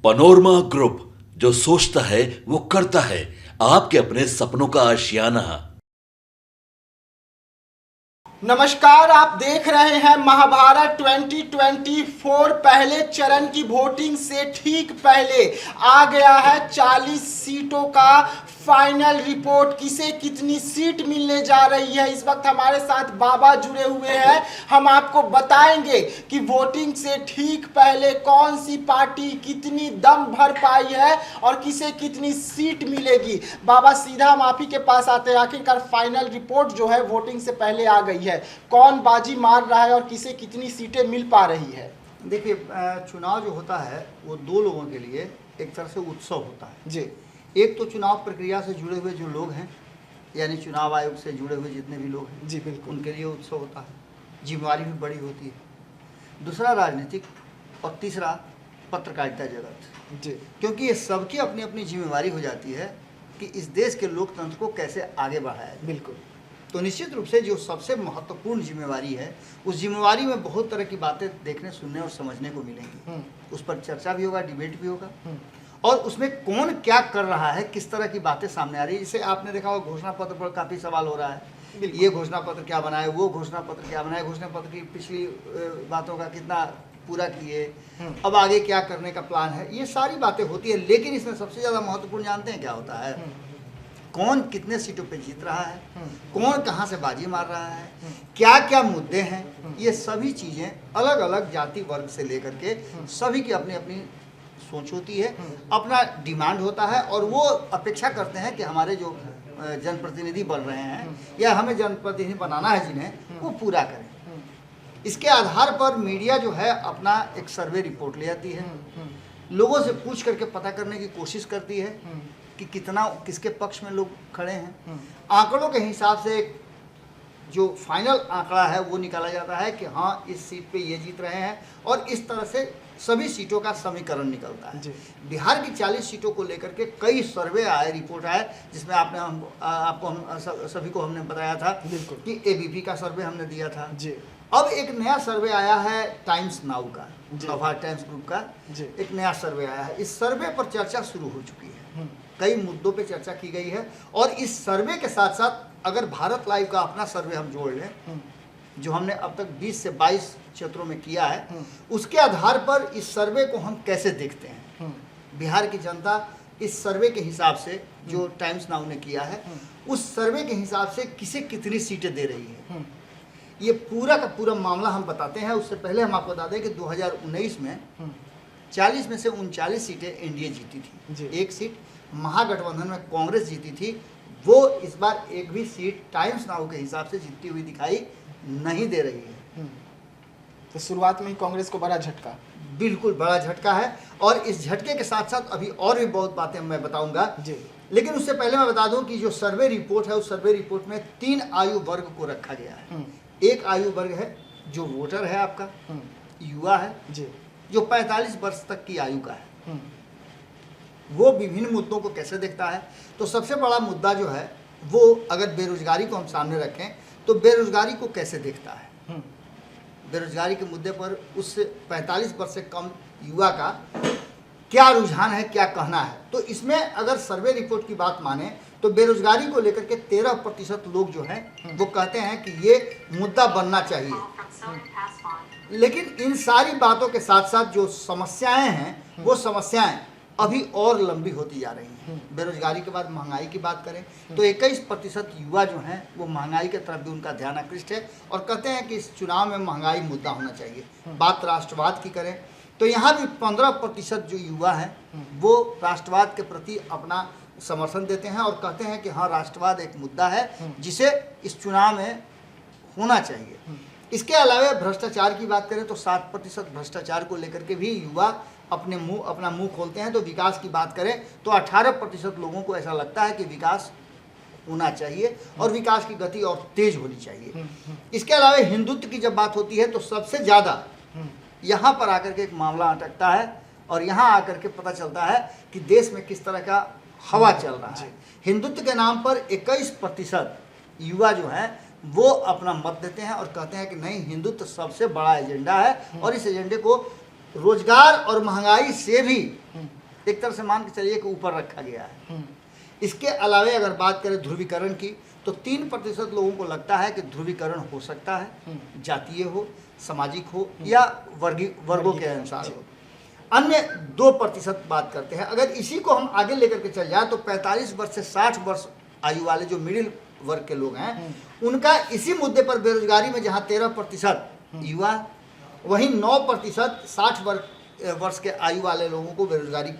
Panorama group, जो सोचता है वो करता है। आपके अपने सपनों का आशियाना। नमस्कार, आप देख रहे हैं महाभारत 2024। पहले चरण की वोटिंग से ठीक पहले आ गया है 40 सीटों का फाइनल रिपोर्ट। किसे कितनी सीट मिलने जा रही है, इस वक्त हमारे साथ बाबा जुड़े हुए हैं। हम आपको बताएंगे कि वोटिंग से ठीक पहले कौन सी पार्टी कितनी दम भर पाई है और किसे कितनी सीट मिलेगी। बाबा, सीधा हम आप ही के पास आते हैं। आखिरकार फाइनल रिपोर्ट जो है वोटिंग से पहले आ गई है, कौन बाजी मार रहा है और किसे कितनी सीटें मिल पा रही है। देखिए, चुनाव जो होता है वो दो लोगों के लिए एक तरह से उत्सव होता है जी। एक तो चुनाव प्रक्रिया से जुड़े हुए जो लोग हैं, यानी चुनाव आयोग से जुड़े हुए जितने भी लोग हैं, जी बिल्कुल, उनके लिए उत्सव होता है, जिम्मेवारी भी बड़ी होती है। दूसरा राजनीतिक और तीसरा पत्रकारिता जगत। जी। क्योंकि ये सबकी अपनी अपनी जिम्मेवारी हो जाती है कि इस देश के लोकतंत्र को कैसे आगे बढ़ाया जाए। बिल्कुल। तो निश्चित रूप से जो सबसे महत्वपूर्ण जिम्मेवारी है, उस जिम्मेवारी में बहुत तरह की बातें देखने, सुनने और समझने को मिलेंगी। उस पर चर्चा भी होगा, डिबेट भी होगा, और उसमें कौन क्या कर रहा है, किस तरह की बातें सामने आ रही है। जैसे आपने देखा होगा, घोषणा पत्र पर काफ़ी सवाल हो रहा है, ये घोषणा पत्र क्या बनाए, वो घोषणा पत्र क्या बनाए, घोषणा पत्र की पिछली बातों का कितना पूरा किए, अब आगे क्या करने का प्लान है, ये सारी बातें होती है। लेकिन इसमें सबसे ज़्यादा महत्वपूर्ण जानते हैं क्या होता है? कौन कितने सीटों पे जीत रहा है, कौन कहाँ से बाजी मार रहा है, क्या क्या मुद्दे हैं, ये सभी चीज़ें अलग अलग जाति वर्ग से लेकर के सभी की अपनी अपनी सोच होती है, अपना डिमांड होता है, और वो अपेक्षा करते हैं कि हमारे जो जनप्रतिनिधि बन रहे हैं या हमें जनप्रतिनिधि बनाना है जिन्हें, वो पूरा करें। इसके आधार पर मीडिया जो है अपना एक सर्वे रिपोर्ट ले आती है, लोगों से पूछ करके पता करने की कोशिश करती है कि कितना किसके पक्ष में लोग खड़े हैं। आंकड़ों के हिसाब से जो फाइनल आंकड़ा है वो निकाला जाता है कि हाँ, इस सीट पे ये जीत रहे हैं, और इस तरह से सभी सीटों का समीकरण निकलता है। बिहार की 40 सीटों को लेकर के कई सर्वे आए, रिपोर्ट आए, जिसमें आपको सभी को हमने बताया था कि एबीपी का सर्वे हमने दिया था जी। अब एक नया सर्वे आया है टाइम्स नाउ का, नवभारत टाइम्स ग्रुप का एक नया सर्वे आया है। इस सर्वे पर चर्चा शुरू हो चुकी है, कई मुद्दों पे चर्चा की गई है, और इस सर्वे के साथ साथ अगर भारत लाइव का अपना सर्वे हम जोड़ लें, जो हमने अब तक 20 से 22 क्षेत्रों में किया है, उसके आधार पर इस सर्वे को हम कैसे देखते हैं। बिहार की जनता इस सर्वे के हिसाब से जो टाइम्स नाउ ने किया है, उस सर्वे के हिसाब से किसे कितनी सीटें दे रही है, ये पूरा का पूरा मामला हम बताते हैं। उससे पहले हम आपको बता दें कि 2019 में 40 में से 39 सीटें एनडीए जीती थी, एक सीट महागठबंधन में कांग्रेस जीती थी। वो इस बार एक भी सीट टाइम्स नाउ के हिसाब से जीतती हुई दिखाई नहीं दे रही है। तो शुरुआत में ही कांग्रेस को बड़ा झटका, बिल्कुल बड़ा झटका है, और इस झटके के साथ साथ अभी और भी बहुत बातें मैं बताऊंगा जी। लेकिन उससे पहले मैं बता दूं कि जो सर्वे रिपोर्ट है, उस सर्वे रिपोर्ट में 3 आयु वर्ग को रखा गया है। एक आयु वर्ग है जो वोटर है, आपका युवा है जी, जो 45 वर्ष तक की आयु का है। वो विभिन्न मुद्दों को कैसे देखता है, तो सबसे बड़ा मुद्दा जो है वो, अगर बेरोजगारी को हम सामने रखें तो बेरोजगारी को कैसे देखता है। बेरोजगारी के मुद्दे पर उस 45 वर्ष से कम युवा का क्या रुझान है, क्या कहना है। तो इसमें अगर सर्वे रिपोर्ट की बात माने तो बेरोजगारी को लेकर के 13% लोग जो हैं वो कहते हैं कि ये मुद्दा बनना चाहिए। लेकिन इन सारी बातों के साथ साथ जो समस्याएं हैं, वो समस्याएं अभी और लंबी होती जा रही हैं। बेरोजगारी के बाद महंगाई की बात करें तो 21% युवा जो हैं वो महंगाई की तरफ भी उनका ध्यान आकृष्ट है, और कहते हैं कि इस चुनाव में महंगाई मुद्दा होना चाहिए। बात राष्ट्रवाद की करें तो यहाँ भी 15% जो युवा हैं वो राष्ट्रवाद के प्रति अपना समर्थन देते हैं, और कहते हैं कि हाँ, राष्ट्रवाद एक मुद्दा है जिसे इस चुनाव में होना चाहिए। इसके अलावा भ्रष्टाचार की बात करें तो 7% भ्रष्टाचार को लेकर के भी युवा अपना मुंह खोलते हैं। तो विकास की बात करें तो 18% लोगों को ऐसा लगता है कि विकास होना चाहिए और विकास की गति और तेज होनी चाहिए। इसके अलावा हिंदुत्व की जब बात होती है तो सबसे ज़्यादा यहाँ पर आकर के एक मामला अटकता है, और यहाँ आकर के पता चलता है कि देश में किस तरह का हवा चल रहा है। हिंदुत्व के नाम पर 21% युवा जो हैं वो अपना मत देते हैं और कहते हैं कि नहीं, हिंदुत्व सबसे बड़ा एजेंडा है, और इस एजेंडे को रोजगार और महंगाई से भी एक तरह से मान के चलिए कि ऊपर रखा गया है। इसके अलावे अगर बात करें ध्रुवीकरण की, तो 3% लोगों को लगता है कि ध्रुवीकरण हो सकता है, जातीय हो, सामाजिक हो या वर्गों के अनुसार हो। अन्य 2% बात करते हैं। अगर इसी को हम आगे लेकर के चल जाए तो 45 वर्ष से 60 वर्ष आयु वाले जो मिडिल वर्ग के लोग हैं, उनका इसी मुद्दे पर बेरोजगारी में जहां 13% युवा, वहीं 9% 60 वर्ष के आयु वाले लोगों को बेरोजगारी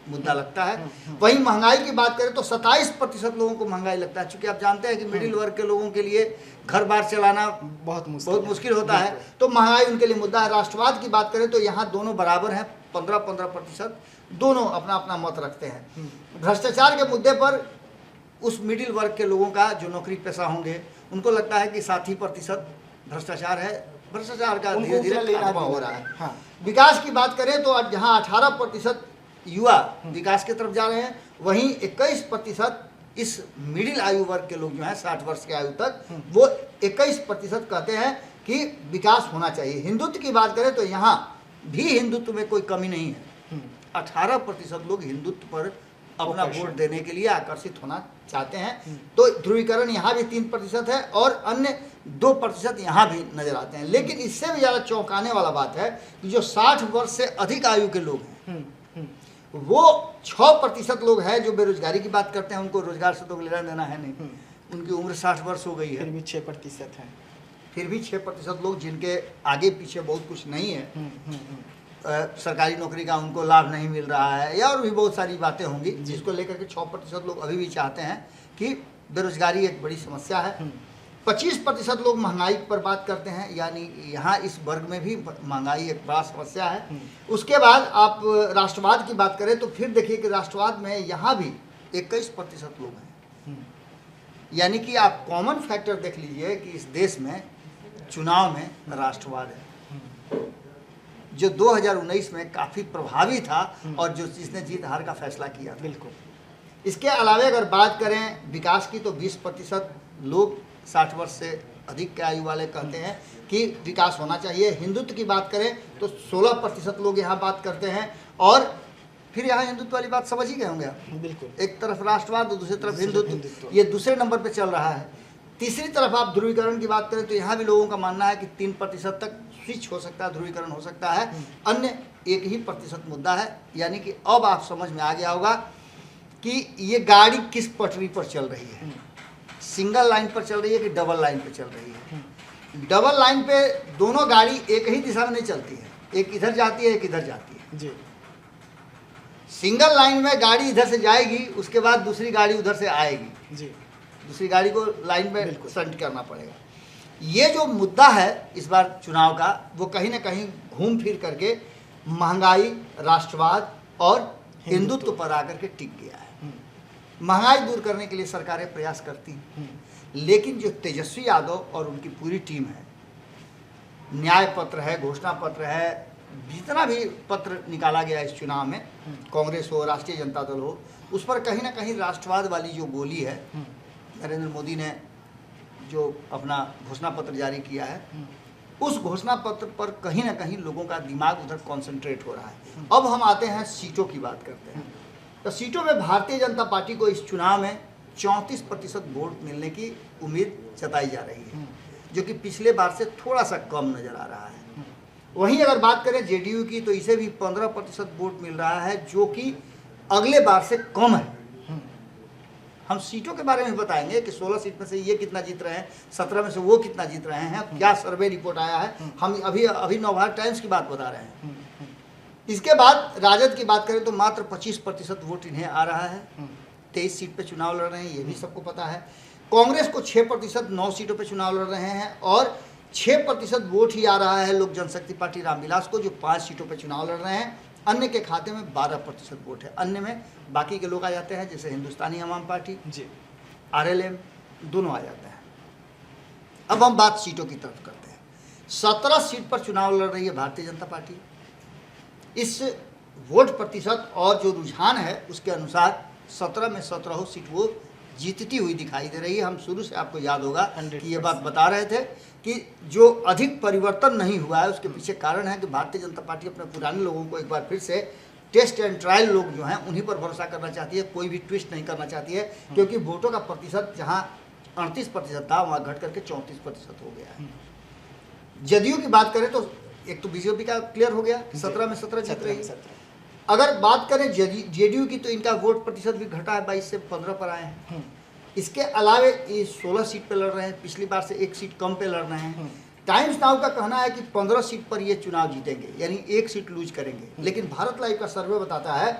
मुद्दा लगता है। वहीं महंगाई की बात करें तो 27% लोगों को महंगाई लगता है। चूंकि आप जानते हैं कि मिडिल वर्ग के लोगों के लिए घर बार चलाना बहुत मुश्किल होता है, तो महंगाई उनके लिए मुद्दा है। राष्ट्रवाद की बात करें तो यहाँ दोनों बराबर हैं, 15-15% दोनों अपना अपना मत रखते हैं। भ्रष्टाचार के मुद्दे पर उस मिडिल वर्ग के लोगों का जो नौकरी पेशा होंगे, उनको लगता है कि 60% भ्रष्टाचार है, भ्रष्टाचार का धीरे धीरे लेना हो रहा है। हाँ। विकास की बात करें तो जहाँ 18% युवा विकास की तरफ जा रहे हैं, वहीं 21% इस मिडिल आयु वर्ग के लोग जो हैं 60 वर्ष के आयु तक, वो 21% कहते हैं कि विकास होना चाहिए। हिंदुत्व की बात करें तो यहाँ भी हिंदुत्व में कोई कमी नहीं है। 18% लोग हिंदुत्व पर अपना वोट देने के लिए आकर्षित होना चाहते हैं। तो ध्रुवीकरण यहाँ भी 3% है और अन्य 2% यहाँ भी नजर आते हैं। लेकिन इससे भी ज़्यादा चौंकाने वाला बात है कि जो 60 वर्ष से अधिक आयु के लोग हैं, वो 6% लोग हैं जो बेरोजगारी की बात करते हैं। उनको रोजगार से तो लेना देना है नहीं, उनकी उम्र 60 वर्ष हो गई है, फिर भी 6% है। फिर भी 6% लोग जिनके आगे पीछे बहुत कुछ नहीं है, सरकारी नौकरी का उनको लाभ नहीं मिल रहा है, या और भी बहुत सारी बातें होंगी जिसको लेकर के 6% लोग अभी भी चाहते हैं कि बेरोजगारी एक बड़ी समस्या है। 25% लोग महंगाई पर बात करते हैं, यानी यहाँ इस वर्ग में भी महंगाई एक बड़ा समस्या है। उसके बाद आप राष्ट्रवाद की बात करें तो फिर देखिए कि राष्ट्रवाद में यहाँ भी 21% लोग हैं। यानी कि आप कॉमन फैक्टर देख लीजिए कि इस देश में चुनाव में राष्ट्रवाद है, जो 2019 में काफ़ी प्रभावी था और जो जिसने जीत हार का फैसला किया था। बिल्कुल। इसके अलावा अगर बात करें विकास की तो 20% लोग 60 वर्ष से अधिक के आयु वाले कहते हैं कि विकास होना चाहिए। हिंदुत्व की बात करें तो 16% लोग यहाँ बात करते हैं। और फिर यहाँ हिंदुत्व वाली बात समझ ही गए होंगे आप। बिल्कुल। एक तरफ राष्ट्रवाद और दूसरी तरफ हिंदुत्व, ये दूसरे नंबर पे चल रहा है। तीसरी तरफ आप ध्रुवीकरण की बात करें तो यहाँ भी लोगों का मानना है कि 3% तक स्विच हो सकता है, ध्रुवीकरण हो सकता है। अन्य 1% मुद्दा है। यानी कि अब आप समझ में आ गया होगा कि ये गाड़ी किस पटरी पर चल रही है, सिंगल लाइन पर चल रही है कि डबल लाइन पर चल रही है। डबल लाइन पे दोनों गाड़ी एक ही दिशा में नहीं चलती है, एक इधर जाती है एक इधर जाती है जी। सिंगल लाइन में गाड़ी इधर से जाएगी, उसके बाद दूसरी गाड़ी उधर से आएगी जी, दूसरी गाड़ी को लाइन में संट करना पड़ेगा। ये जो मुद्दा है इस बार चुनाव का, वो कहीं ना कहीं घूम फिर करके महंगाई, राष्ट्रवाद और हिंदुत्व पर आकर के टिक गया है। महंगाई दूर करने के लिए सरकारें प्रयास करती हैं, लेकिन जो तेजस्वी यादव और उनकी पूरी टीम है, न्याय पत्र है, घोषणा पत्र है, जितना भी पत्र निकाला गया इस चुनाव में, कांग्रेस हो, राष्ट्रीय जनता दल हो, उस पर कहीं ना कहीं राष्ट्रवाद वाली जो बोली है, नरेंद्र मोदी ने जो अपना घोषणा पत्र जारी किया है, उस घोषणा पत्र पर कहीं ना कहीं लोगों का दिमाग उधर कॉन्सेंट्रेट हो रहा है। अब हम आते हैं सीटों की बात करते हैं। तो सीटों में भारतीय जनता पार्टी को इस चुनाव में 34% वोट मिलने की उम्मीद जताई जा रही है, जो कि पिछले बार से थोड़ा सा कम नजर आ रहा है। वहीं अगर बात करें जेडीयू की तो इसे भी 15% वोट मिल रहा है, जो कि अगले बार से कम है। हम सीटों के बारे में बताएंगे कि 16 सीट में से ये कितना जीत रहे हैं, 17 में से वो कितना जीत रहे हैं, क्या सर्वे रिपोर्ट आया है। हम अभी नवभारत टाइम्स की बात बता रहे हैं। इसके बाद राजद की बात करें तो मात्र 25% वोट इन्हें आ रहा है। 23 सीट पे चुनाव लड़ रहे हैं, ये भी सबको पता है। कांग्रेस को 6%, 9 सीटों पे चुनाव लड़ रहे हैं, और 6% वोट ही आ रहा है लोक जनशक्ति पार्टी रामविलास को, जो 5 सीटों पे चुनाव लड़ रहे हैं। अन्य के खाते में 12% वोट है। अन्य में बाकी के लोग आ जाते हैं, जैसे हिंदुस्तानी अवाम पार्टी जी, आरएलएम, दोनों आ जाते हैं। अब हम बात सीटों की तरफ करते हैं। 17 सीट पर चुनाव लड़ रही है भारतीय जनता पार्टी। इस वोट प्रतिशत और जो रुझान है उसके अनुसार 17 में 17 सीट वो जीतती हुई दिखाई दे रही है। हम शुरू से आपको याद होगा कि ये 100% बात बता रहे थे कि जो अधिक परिवर्तन नहीं हुआ है उसके पीछे कारण है कि भारतीय जनता पार्टी अपने पुराने लोगों को एक बार फिर से टेस्ट एंड ट्रायल लोग जो हैं उन्हीं पर भरोसा करना चाहती है, कोई भी ट्विस्ट नहीं करना चाहती है, क्योंकि वोटों का प्रतिशत जहां 38% था वहां घट करके 34% हो गया है। जदयू की बात करें तो एक तो बीजेपी का क्लियर हो गया, 17 में 17 जीत रही है। अगर बात करें जेडीयू की तो इनका वोट प्रतिशत भी घटा है, 22 से 15 पर आए हैं। इसके अलावे ये 16 सीट पे लड़ रहे हैं, पिछली बार से एक सीट कम पे लड़ रहे हैं। टाइम्स नाउ का कहना है कि 15 सीट पर ये चुनाव जीतेंगे, यानी एक सीट लूज करेंगे। लेकिन भारत लाइव का सर्वे बताता है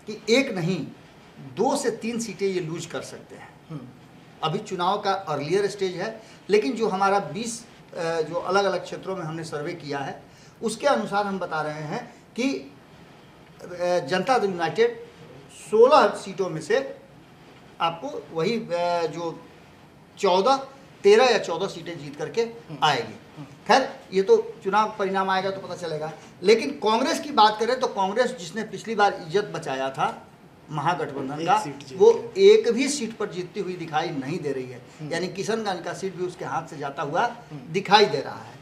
कि एक नहीं 2 से 3 सीटें ये लूज कर सकते हैं। अभी चुनाव का अर्लियर स्टेज है, लेकिन जो हमारा 20 जो अलग अलग क्षेत्रों में हमने सर्वे किया है उसके अनुसार हम बता रहे हैं कि जनता दल यूनाइटेड 16 सीटों में से आपको वही जो 13 या 14 सीटें जीत करके आएगी। खैर ये तो चुनाव परिणाम आएगा तो पता चलेगा। लेकिन कांग्रेस की बात करें तो कांग्रेस जिसने पिछली बार इज्जत बचाया था महागठबंधन का, वो एक भी सीट पर जीतती हुई दिखाई नहीं दे रही है। यानी किशनगंज का सीट भी उसके हाथ से जाता हुआ दिखाई दे रहा है।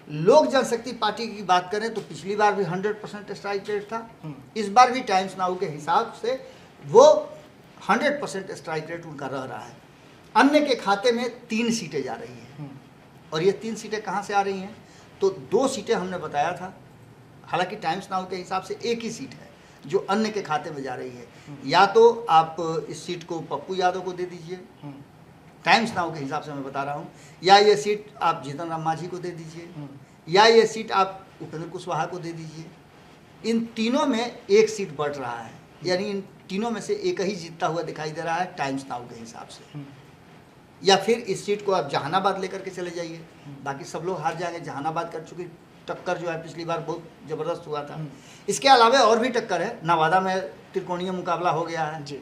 लोक जनशक्ति पार्टी की बात करें तो पिछली बार भी 100% स्ट्राइक रेट था, इस बार भी टाइम्स नाउ के हिसाब से वो 100% स्ट्राइक रेट उनका रह रहा है। अन्य के खाते में 3 सीटें जा रही हैं, और ये 3 सीटें कहाँ से आ रही हैं? तो 2 सीटें हमने बताया था, हालांकि टाइम्स नाउ के हिसाब से एक ही सीट है जो अन्य के खाते में जा रही है। या तो आप इस सीट को पप्पू यादव को दे दीजिए, टाइम्स नाउ के हिसाब से मैं बता रहा हूँ, या ये सीट आप जीतन राम मांझी को दे दीजिए, या ये सीट आप उपेंद्र कुशवाहा को दे दीजिए। इन तीनों में एक सीट बढ़ रहा है, यानी इन तीनों में से एक ही जीतता हुआ दिखाई दे रहा है टाइम्स नाउ के हिसाब से। या फिर इस सीट को आप जहानाबाद लेकर के चले जाइए, बाकी सब लोग हार जाएंगे। जहानाबाद कर चुकी टक्कर जो है पिछली बार बहुत ज़बरदस्त हुआ था। इसके अलावा और भी टक्कर है, नवादा में त्रिकोणीय मुकाबला हो गया है जी,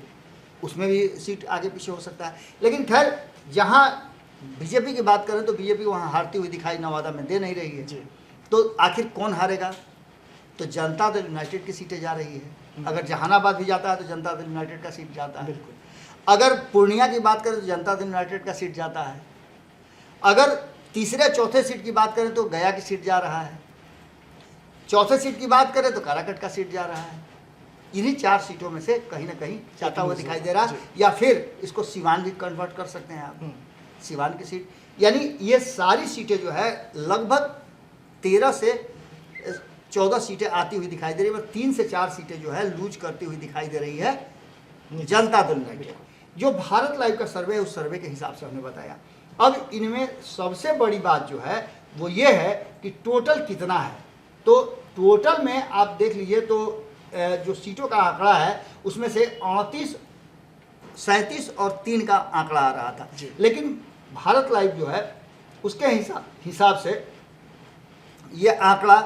उसमें भी सीट आगे पीछे हो सकता है। लेकिन खैर जहाँ बीजेपी की बात करें तो बीजेपी वहाँ हारती हुई दिखाई नवादा में दे नहीं रही है जी। तो आखिर कौन हारेगा? तो जनता दल यूनाइटेड की सीटें जा रही है। अगर जहानाबाद भी जाता है तो जनता दल यूनाइटेड का सीट जाता है। बिल्कुल। अगर पूर्णिया की बात करें तो जनता दल यूनाइटेड का सीट जाता है। अगर तीसरे चौथे सीट की बात करें तो गया की सीट जा रहा है। चौथे सीट की बात करें तो काराकट का सीट जा रहा है। इन्हीं 4 सीटों में से कहीं ना कहीं जाता हुआ दिखाई दे रहा है। या फिर इसको सिवान भी कन्वर्ट कर सकते हैं आप, सिवान की सीट। यानी ये सारी सीटें जो है लगभग 13 से 14 सीटें आती हुई दिखाई दे रही है। 3 से 4 सीटें जो है लूज करती हुई दिखाई दे रही है जनता दल यूनाइटेड। जो भारत लाइव का सर्वे है उस सर्वे के हिसाब से हमने बताया। अब इनमें सबसे बड़ी बात जो है वो ये है कि टोटल कितना है। तो टोटल में आप देख लीजिए तो जो सीटों का आंकड़ा है उसमें से 38, 37 और 3 का आंकड़ा आ रहा था। लेकिन भारत लाइव जो है उसके हिसाब से ये आंकड़ा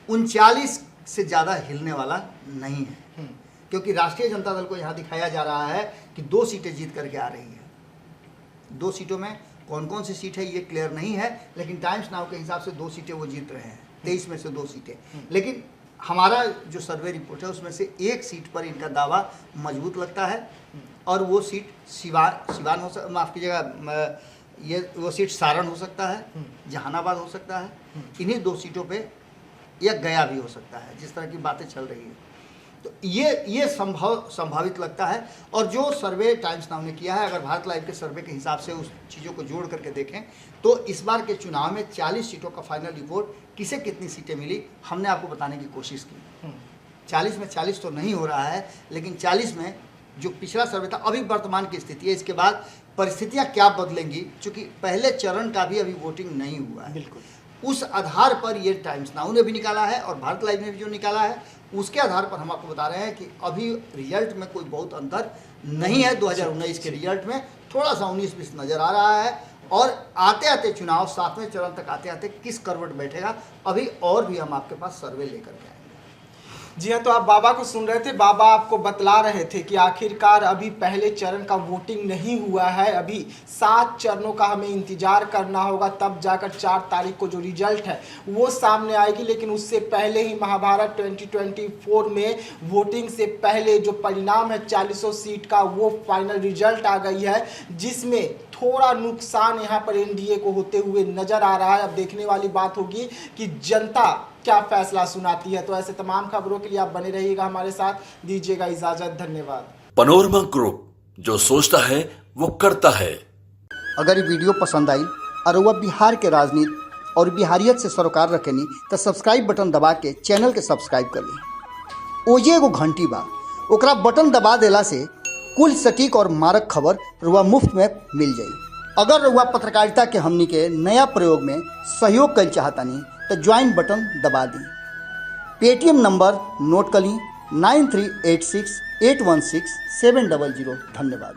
39 से ज़्यादा हिलने वाला नहीं है, क्योंकि राष्ट्रीय जनता दल को यहाँ दिखाया जा रहा है कि 2 सीटें जीत करके आ रही है। 2 सीटों में कौन कौन सी सीट है ये क्लियर नहीं है, लेकिन टाइम्स नाउ के हिसाब से 2 सीटें वो जीत रहे हैं, 23 में से 2 सीटें। लेकिन हमारा जो सर्वे रिपोर्ट है उसमें से एक सीट पर इनका दावा मजबूत लगता है, और वो सीट सिवान हो सकता, माफ़ कीजिएगा, ये वो सीट सारण हो सकता है, जहानाबाद हो सकता है, इन्हीं 2 सीटों पे, या गया भी हो सकता है, जिस तरह की बातें चल रही है। तो ये संभावित लगता है। और जो सर्वे टाइम्स नाउ ने किया है, अगर भारत लाइव के सर्वे के हिसाब से उस चीज़ों को जोड़ करके देखें तो इस बार के चुनाव में 40 सीटों का फाइनल रिपोर्ट किसे कितनी सीटें मिली हमने आपको बताने की कोशिश की। 40 में 40 तो नहीं हो रहा है, लेकिन 40 में जो पिछला सर्वे था, अभी वर्तमान की स्थिति है, इसके बाद परिस्थितियाँ क्या बदलेंगी, चूँकि पहले चरण का भी अभी वोटिंग नहीं हुआ है। बिल्कुल, उस आधार पर ये टाइम्स नाउ ने भी निकाला है और भारत लाइव ने भी जो निकाला है उसके आधार पर हम आपको बता रहे हैं कि अभी रिजल्ट में कोई बहुत अंतर नहीं है। 2019 के रिजल्ट में थोड़ा सा 19-20 नज़र आ रहा है, और आते आते चुनाव 7वें चरण तक आते आते किस करवट बैठेगा, अभी और भी हम आपके पास सर्वे लेकर के आएंगे। जी हाँ, तो आप बाबा को सुन रहे थे। बाबा आपको बतला रहे थे कि आखिरकार अभी पहले चरण का वोटिंग नहीं हुआ है, अभी 7 चरणों का हमें इंतजार करना होगा, तब जाकर 4 तारीख को जो रिजल्ट है वो सामने आएगी। लेकिन उससे पहले ही महाभारत 2024 में वोटिंग से पहले जो परिणाम है 40 सीट का, वो फाइनल रिजल्ट आ गई है, जिसमें थोड़ा नुकसान यहाँ पर एनडीए को होते हुए नजर आ रहा है। अब देखने वाली बात होगी कि जनता क्या फैसला सुनाती है। तो ऐसे तमाम खबरों के लिए आप बने रहिएगा हमारे साथ, दीजिएगा इजाजत, धन्यवाद। पनोरमा ग्रुप, जो सोचता है वो करता है। अगर ये वीडियो पसंद आई और वह बिहार के राजनीति और बिहारियत से सरोकार रखेनी तो सब्सक्राइब बटन दबा के चैनल के सब्सक्राइब कर ली। ओजे एगो घंटी बा, ओकरा बटन दबा देला से कुल सटीक और मारक खबर रुआ मुफ्त में मिल जाई। अगर रुआ पत्रकारिता के हमनी के नया प्रयोग में सहयोग कर चाहतानी तो ज्वाइन बटन दबा दी। पेटीएम नंबर नोट कर ली 9386816700। धन्यवाद।